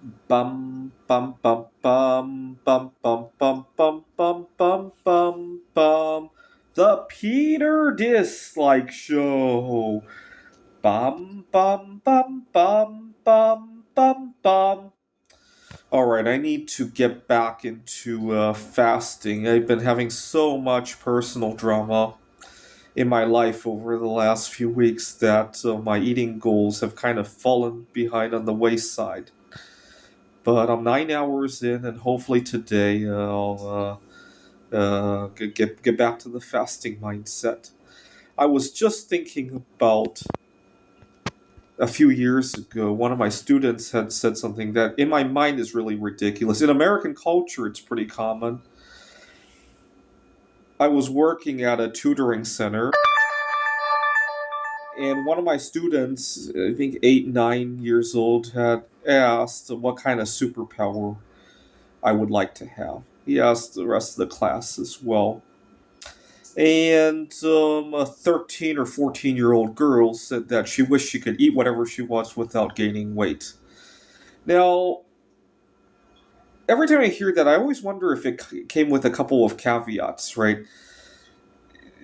Bum bum bum bum bum bum bum bum bum bum bum bum. The Peter Dislike Show. Bum bum bum bum bum bum bum. All right, I need to get back into fasting. I've been having so much personal drama in my life over the last few weeks that my eating goals have kind of fallen behind on the wayside. But I'm 9 hours in, and hopefully today I'll get back to the fasting mindset. I was just thinking about a few years ago. One of my students had said something that, in my mind, is really ridiculous. In American culture, it's pretty common. I was working at a tutoring center, and one of my students, I think 8, 9 years old, had asked what kind of superpower I would like to have. He asked the rest of the class as well. And a 13 or 14-year-old girl said that she wished she could eat whatever she wants without gaining weight. Now, every time I hear that, I always wonder if it came with a couple of caveats, right?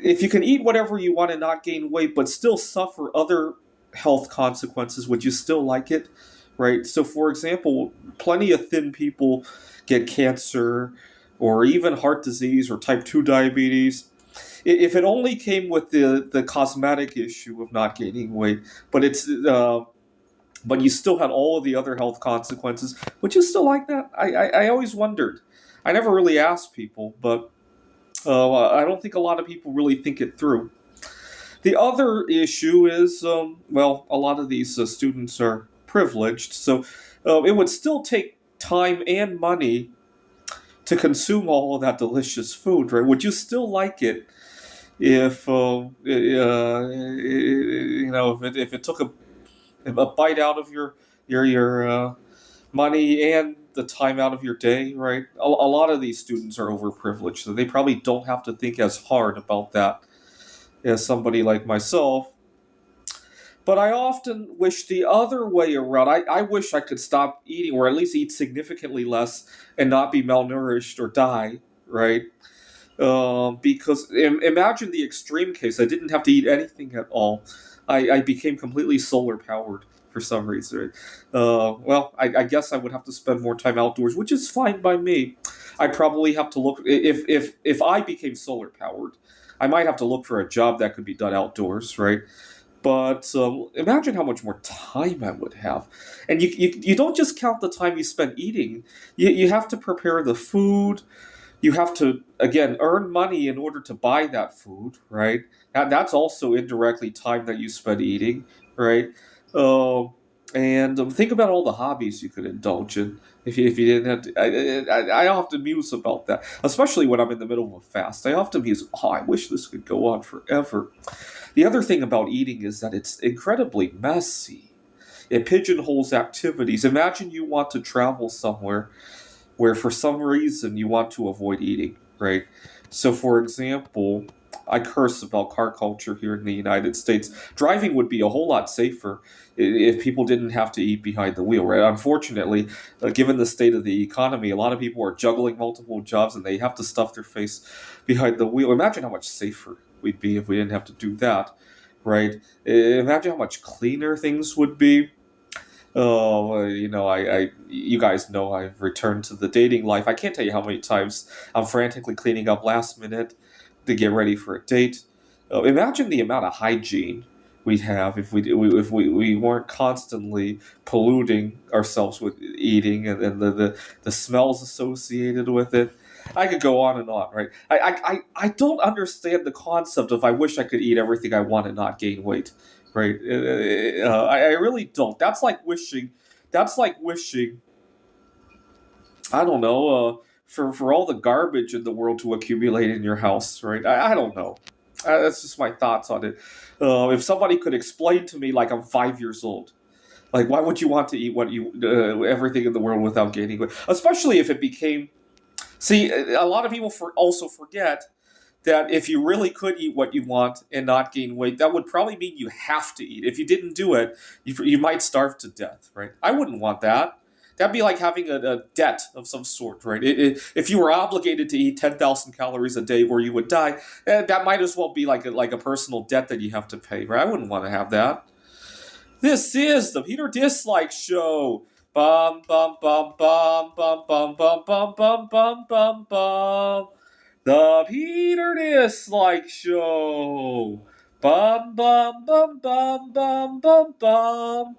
If you can eat whatever you want and not gain weight, but still suffer other health consequences, would you still like it? Right? So, for example, plenty of thin people get cancer or even heart disease or type 2 diabetes. If it only came with the cosmetic issue of not gaining weight, but but you still had all of the other health consequences, would you still like that? I always wondered. I never really asked people, but I don't think a lot of people really think it through. The other issue is, well, a lot of these students are privileged, so it would still take time and money to consume all of that delicious food, right? Would you still like it if if it took a bite out of your money and the time out of your day, right? A lot of these students are overprivileged, so they probably don't have to think as hard about that as somebody like myself. But I often wish the other way around. I wish I could stop eating, or at least eat significantly less, and not be malnourished or die, right? Because imagine the extreme case. I didn't have to eat anything at all. I became completely solar powered for some reason. Right? Well, I guess I would have to spend more time outdoors, which is fine by me. I probably have to look if I became solar powered, I might have to look for a job that could be done outdoors, right? But imagine how much more time I would have. And you don't just count the time you spend eating, you have to prepare the food, you have to again earn money in order to buy that food, right? That's also indirectly time that you spend eating, right? Uh, and think about all the hobbies you could indulge in if you didn't have to. I often muse about that, especially when I'm in the middle of a fast. I often muse, oh, I wish this could go on forever. The other thing about eating is that it's incredibly messy. It pigeonholes activities. Imagine you want to travel somewhere where for some reason you want to avoid eating, right? So, for example, I curse about car culture here in the United States. Driving would be a whole lot safer if people didn't have to eat behind the wheel, right? Unfortunately, given the state of the economy, a lot of people are juggling multiple jobs and they have to stuff their face behind the wheel. Imagine how much safer we'd be if we didn't have to do that, right? Imagine how much cleaner things would be. Oh, well, you guys know I've returned to the dating life. I can't tell you how many times I'm frantically cleaning up last minute to get ready for a date. Imagine the amount of hygiene we'd have if we weren't constantly polluting ourselves with eating and the smells associated with it. I could go on and on, right? I don't understand the concept of I wish I could eat everything I want and not gain weight, right? I really don't. That's like wishing. That's like wishing. I don't know. For all the garbage in the world to accumulate in your house, right? I don't know. That's just my thoughts on it. If somebody could explain to me, like I'm 5 years old, like why would you want to eat what you everything in the world without gaining weight? Especially if it became. See, a lot of people also forget that if you really could eat what you want and not gain weight, that would probably mean you have to eat. If you didn't do it, you might starve to death, right? I wouldn't want that. That'd be like having a debt of some sort, right? If you were obligated to eat 10,000 calories a day where you would die, that might as well be like a personal debt that you have to pay, right? I wouldn't want to have that. This is the Peter Dislike Show. Bum bum bum bum bum bum bum bum bum bum bum bum. The Peter Dislike Show. Bum bum bum bum bum bum bum.